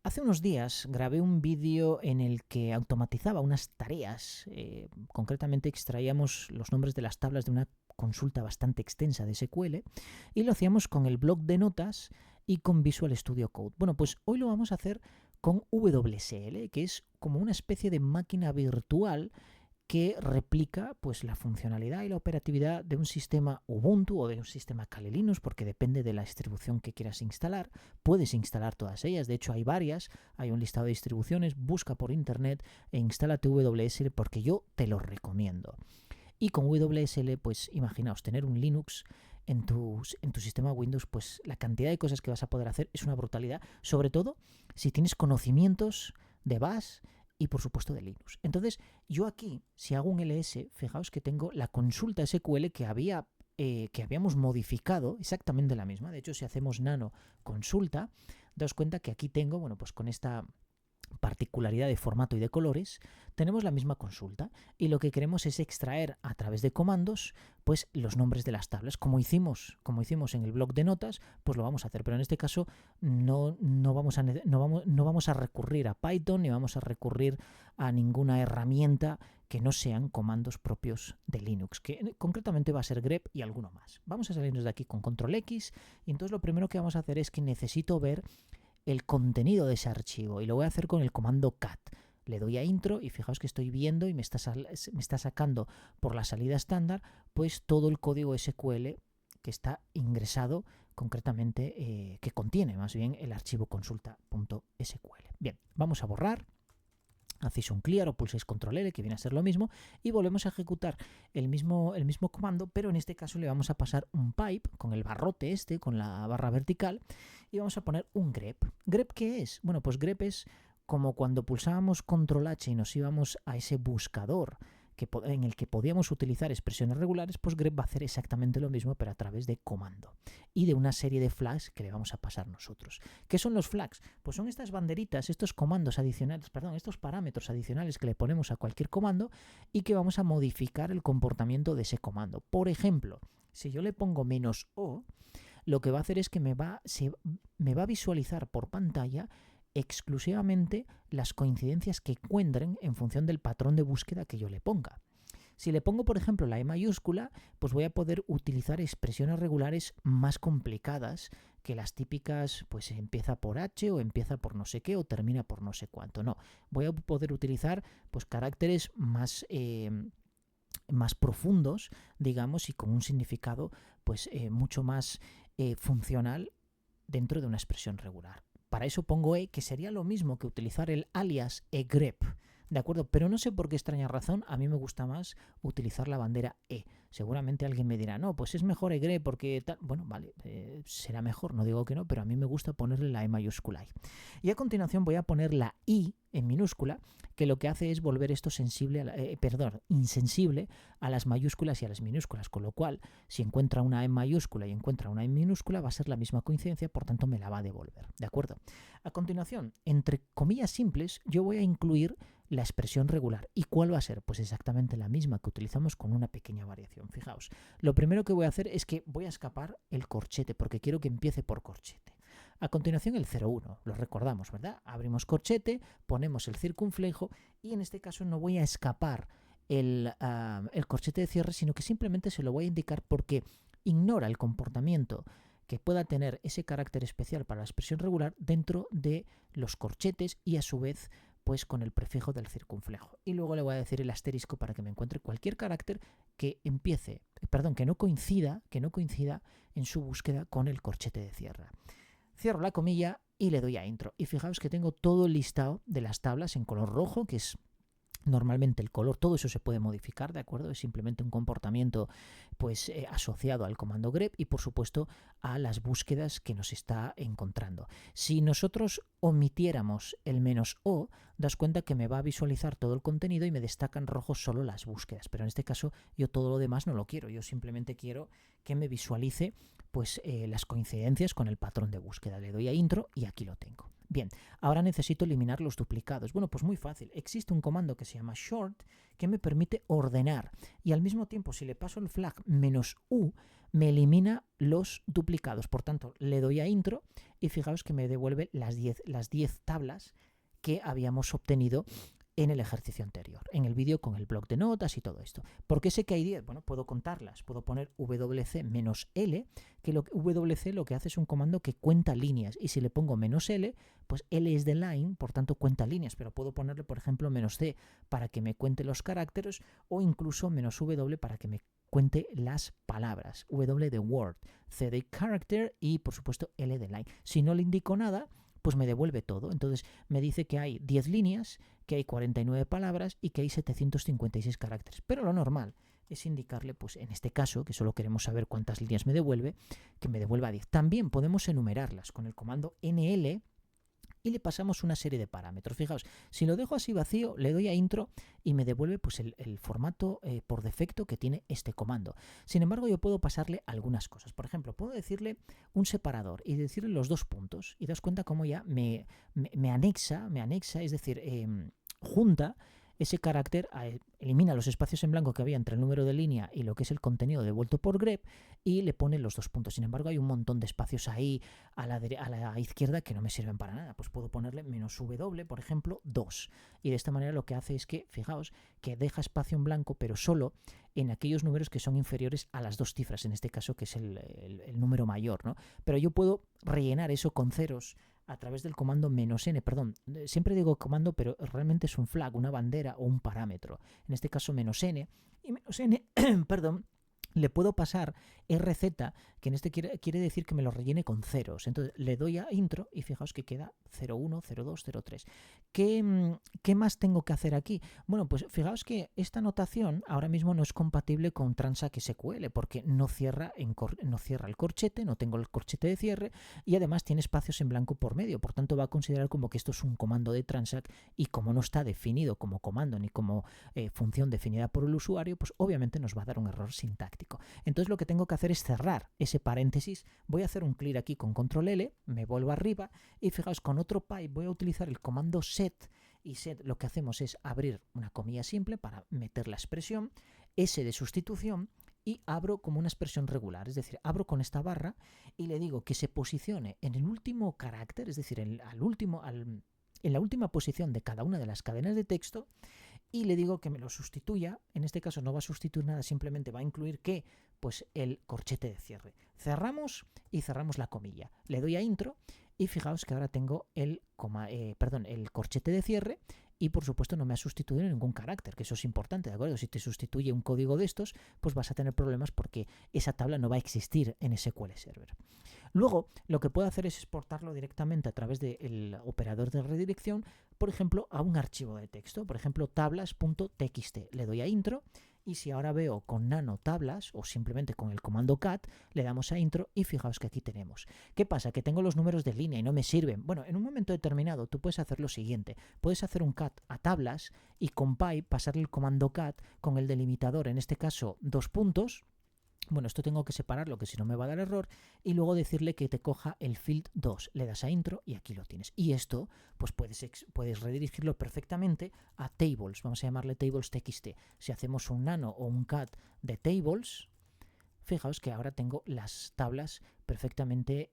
Hace unos días grabé un vídeo en el que automatizaba unas tareas. Concretamente extraíamos los nombres de las tablas de una consulta bastante extensa de SQL y lo hacíamos con el bloc de notas y con Visual Studio Code. Bueno, pues hoy lo vamos a hacer con WSL, que es como una especie de máquina virtual que replica pues la funcionalidad y la operatividad de un sistema Ubuntu o de un sistema Kali Linux, porque depende de la distribución que quieras instalar. Puedes instalar todas ellas, de hecho hay varias, hay un listado de distribuciones, busca por internet e instálate WSL porque yo te lo recomiendo. Y con WSL, pues imaginaos, tener un Linux en tu sistema Windows, pues la cantidad de cosas que vas a poder hacer es una brutalidad, sobre todo si tienes conocimientos de Bash y por supuesto de Linux. Entonces, yo aquí, si hago un ls, fijaos que tengo la consulta SQL que habíamos modificado, exactamente la misma. De hecho, si hacemos nano consulta, daos cuenta que aquí tengo, bueno, pues con esta particularidad de formato y de colores, tenemos la misma consulta y lo que queremos es extraer a través de comandos pues los nombres de las tablas, como hicimos en el bloc de notas, pues lo vamos a hacer, pero en este caso no vamos a recurrir a Python ni vamos a recurrir a ninguna herramienta que no sean comandos propios de Linux, que concretamente va a ser grep y alguno más. Vamos a salirnos de aquí con control X y entonces lo primero que vamos a hacer es que necesito ver el contenido de ese archivo y lo voy a hacer con el comando cat. Le doy a intro y fijaos que estoy viendo y me está sacando por la salida estándar pues todo el código SQL que está ingresado concretamente, que contiene más bien el archivo consulta.sql. Bien, vamos a borrar. Hacéis un clear o pulsáis control L, que viene a ser lo mismo, y volvemos a ejecutar el mismo comando, pero en este caso le vamos a pasar un pipe con el barrote con la barra vertical, y vamos a poner un grep. ¿Grep qué es? Bueno, pues grep es como cuando pulsábamos control H y nos íbamos a ese buscador en el que podíamos utilizar expresiones regulares, pues grep va a hacer exactamente lo mismo, pero a través de comando y de una serie de flags que le vamos a pasar nosotros. ¿Qué son los flags? Pues son estas banderitas, estos comandos adicionales, estos parámetros adicionales que le ponemos a cualquier comando y que vamos a modificar el comportamiento de ese comando. Por ejemplo, si yo le pongo -o, lo que va a hacer es que me va a visualizar por pantalla exclusivamente las coincidencias que encuentren en función del patrón de búsqueda que yo le ponga. Si le pongo, por ejemplo, la E mayúscula, pues voy a poder utilizar expresiones regulares más complicadas que las típicas, pues empieza por H o empieza por no sé qué o termina por no sé cuánto. No, voy a poder utilizar pues caracteres más profundos, digamos, y con un significado pues mucho más funcional dentro de una expresión regular. Para eso pongo E, que sería lo mismo que utilizar el alias egrep, ¿de acuerdo? Pero no sé por qué extraña razón, a mí me gusta más utilizar la bandera E. Seguramente alguien me dirá, no, pues es mejor egrep porque tal. Bueno, vale, será mejor, no digo que no, pero a mí me gusta ponerle la E mayúscula ahí. Y a continuación voy a poner la I en minúscula, que lo que hace es volver esto insensible a las mayúsculas y a las minúsculas, con lo cual, si encuentra una E mayúscula y encuentra una E minúscula, va a ser la misma coincidencia, por tanto me la va a devolver, ¿de acuerdo? A continuación, entre comillas simples, yo voy a incluir la expresión regular. ¿Y cuál va a ser? Pues exactamente la misma que utilizamos con una pequeña variación. Fijaos, lo primero que voy a hacer es que voy a escapar el corchete, porque quiero que empiece por corchete. A continuación el 01, lo recordamos, ¿verdad? Abrimos corchete, ponemos el circunflejo y en este caso no voy a escapar el corchete de cierre, sino que simplemente se lo voy a indicar porque ignora el comportamiento que pueda tener ese carácter especial para la expresión regular dentro de los corchetes y a su vez pues con el prefijo del circunflejo. Y luego le voy a decir el asterisco para que me encuentre cualquier carácter que que no coincida en su búsqueda con el corchete de cierre. Cierro la comilla y le doy a intro. Y fijaos que tengo todo el listado de las tablas en color rojo, que es normalmente el color, todo eso se puede modificar, ¿de acuerdo? Es simplemente un comportamiento pues asociado al comando grep y por supuesto a las búsquedas que nos está encontrando. Si nosotros omitiéramos el -o, das cuenta que me va a visualizar todo el contenido y me destaca en rojo solo las búsquedas, pero en este caso yo todo lo demás no lo quiero, yo simplemente quiero que me visualice pues las coincidencias con el patrón de búsqueda. Le doy a intro y aquí lo tengo. Bien. Bien, ahora necesito eliminar los duplicados. Bueno, pues muy fácil. Existe un comando que se llama short que me permite ordenar y al mismo tiempo, si le paso el flag -u, me elimina los duplicados. Por tanto, le doy a intro y fijaos que me devuelve las 10 tablas que habíamos obtenido en el ejercicio anterior, en el vídeo con el bloc de notas y todo esto. ¿Por qué sé que hay 10? Bueno, puedo contarlas. Puedo poner wc-l, que wc lo que hace es un comando que cuenta líneas, y si le pongo -l, pues L es de line, por tanto cuenta líneas, pero puedo ponerle, por ejemplo, -c para que me cuente los caracteres, o incluso -w para que me cuente las palabras. W de word, C de character y, por supuesto, L de line. Si no le indico nada, pues me devuelve todo. Entonces me dice que hay 10 líneas, que hay 49 palabras y que hay 756 caracteres. Pero lo normal es indicarle, pues en este caso, que solo queremos saber cuántas líneas me devuelve, que me devuelva 10. También podemos enumerarlas con el comando NL y le pasamos una serie de parámetros. Fijaos, si lo dejo así vacío, le doy a intro y me devuelve pues el formato por defecto que tiene este comando. Sin embargo, yo puedo pasarle algunas cosas. Por ejemplo, puedo decirle un separador y decirle los 2 puntos. Y te das cuenta cómo ya me anexa, es decir, junta ese carácter, elimina los espacios en blanco que había entre el número de línea y lo que es el contenido devuelto por grep y le pone los 2 puntos. Sin embargo, hay un montón de espacios ahí a la izquierda que no me sirven para nada. Pues puedo ponerle -w, por ejemplo, 2. Y de esta manera lo que hace es que, fijaos, que deja espacio en blanco, pero solo en aquellos números que son inferiores a las 2 cifras, en este caso que es el número mayor, ¿no? Pero yo puedo rellenar eso con ceros a través del comando -n, perdón, siempre digo comando, pero realmente es un flag, una bandera o un parámetro. En este caso -n, y -n, perdón, le puedo pasar RZ, que en este quiere decir que me lo rellene con ceros. Entonces le doy a intro y fijaos que queda 01, 02, 03. ¿Qué más tengo que hacer aquí? Bueno, pues fijaos que esta notación ahora mismo no es compatible con Transact SQL porque no cierra el corchete, no tengo el corchete de cierre y además tiene espacios en blanco por medio. Por tanto, va a considerar como que esto es un comando de Transact y como no está definido como comando ni como función definida por el usuario, pues obviamente nos va a dar un error sintáctico. Entonces lo que tengo que hacer es cerrar ese paréntesis. Voy a hacer un clear aquí con control L, me vuelvo arriba y fijaos, con otro pipe voy a utilizar el comando set, y set lo que hacemos es abrir una comilla simple para meter la expresión, S de sustitución, y abro como una expresión regular, es decir, abro con esta barra y le digo que se posicione en el último carácter, es decir, en la última posición de cada una de las cadenas de texto, y le digo que me lo sustituya. En este caso no va a sustituir nada, simplemente va a incluir que pues el corchete de cierre. Cerramos y cerramos la comilla. Le doy a intro y fijaos que ahora tengo el corchete de cierre y por supuesto no me ha sustituido ningún carácter, que eso es importante, ¿de acuerdo? Si te sustituye un código de estos, pues vas a tener problemas porque esa tabla no va a existir en SQL Server. Luego, lo que puedo hacer es exportarlo directamente a través del operador de redirección, por ejemplo, a un archivo de texto, por ejemplo, tablas.txt. Le doy a intro y si ahora veo con nano tablas o simplemente con el comando cat, le damos a intro y fijaos que aquí tenemos. ¿Qué pasa? Que tengo los números de línea y no me sirven. Bueno, en un momento determinado tú puedes hacer lo siguiente. Puedes hacer un cat a tablas y con pipe pasarle el comando cat con el delimitador, en este caso 2 puntos. Bueno, esto tengo que separarlo, que si no me va a dar error, y luego decirle que te coja el field 2. Le das a intro y aquí lo tienes. Y esto, pues puedes redirigirlo perfectamente a tables. Vamos a llamarle tables.txt. Si hacemos un nano o un cat de tables, fijaos que ahora tengo las tablas perfectamente,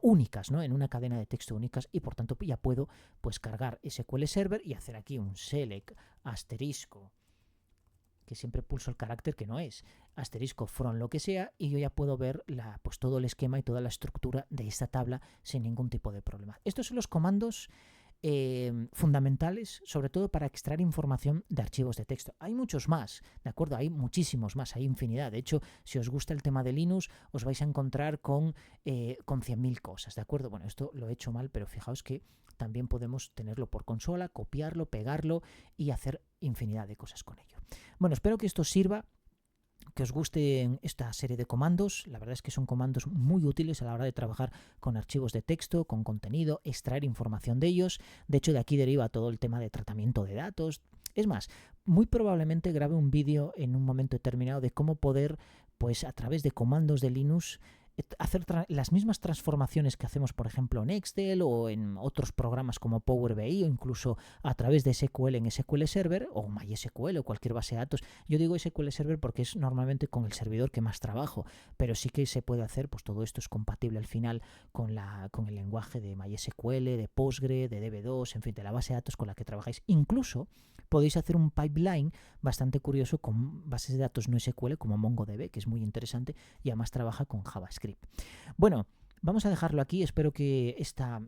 únicas, ¿no? En una cadena de texto únicas, y por tanto ya puedo pues cargar SQL Server y hacer aquí un select asterisco, que siempre pulso el carácter que no es, asterisco from lo que sea, y yo ya puedo ver pues todo el esquema y toda la estructura de esta tabla sin ningún tipo de problema. Estos son los comandos fundamentales, sobre todo para extraer información de archivos de texto. Hay muchos más, ¿de acuerdo? Hay muchísimos más, hay infinidad. De hecho, si os gusta el tema de Linux, os vais a encontrar con 100.000 cosas, ¿de acuerdo? Bueno, esto lo he hecho mal, pero fijaos que también podemos tenerlo por consola, copiarlo, pegarlo y hacer infinidad de cosas con ello. Bueno, espero que esto sirva, que os guste esta serie de comandos. La verdad es que son comandos muy útiles a la hora de trabajar con archivos de texto, con contenido, extraer información de ellos. De hecho, de aquí deriva todo el tema de tratamiento de datos. Es más, muy probablemente grabe un vídeo en un momento determinado de cómo poder, pues a través de comandos de Linux, hacer las mismas transformaciones que hacemos, por ejemplo, en Excel o en otros programas como Power BI o incluso a través de SQL en SQL Server o MySQL o cualquier base de datos. Yo digo SQL Server porque es normalmente con el servidor que más trabajo, pero sí que se puede hacer, pues todo esto es compatible al final con el lenguaje de MySQL, de Postgre, de DB2, en fin, de la base de datos con la que trabajáis. Incluso podéis hacer un pipeline bastante curioso con bases de datos no SQL como MongoDB, que es muy interesante y además trabaja con JavaScript. Bueno, vamos a dejarlo aquí. Espero que esta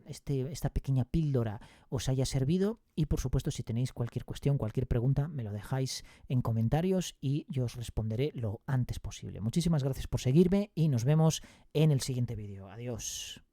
pequeña píldora os haya servido y por supuesto si tenéis cualquier cuestión, cualquier pregunta, me lo dejáis en comentarios y yo os responderé lo antes posible. Muchísimas gracias por seguirme y nos vemos en el siguiente vídeo. Adiós.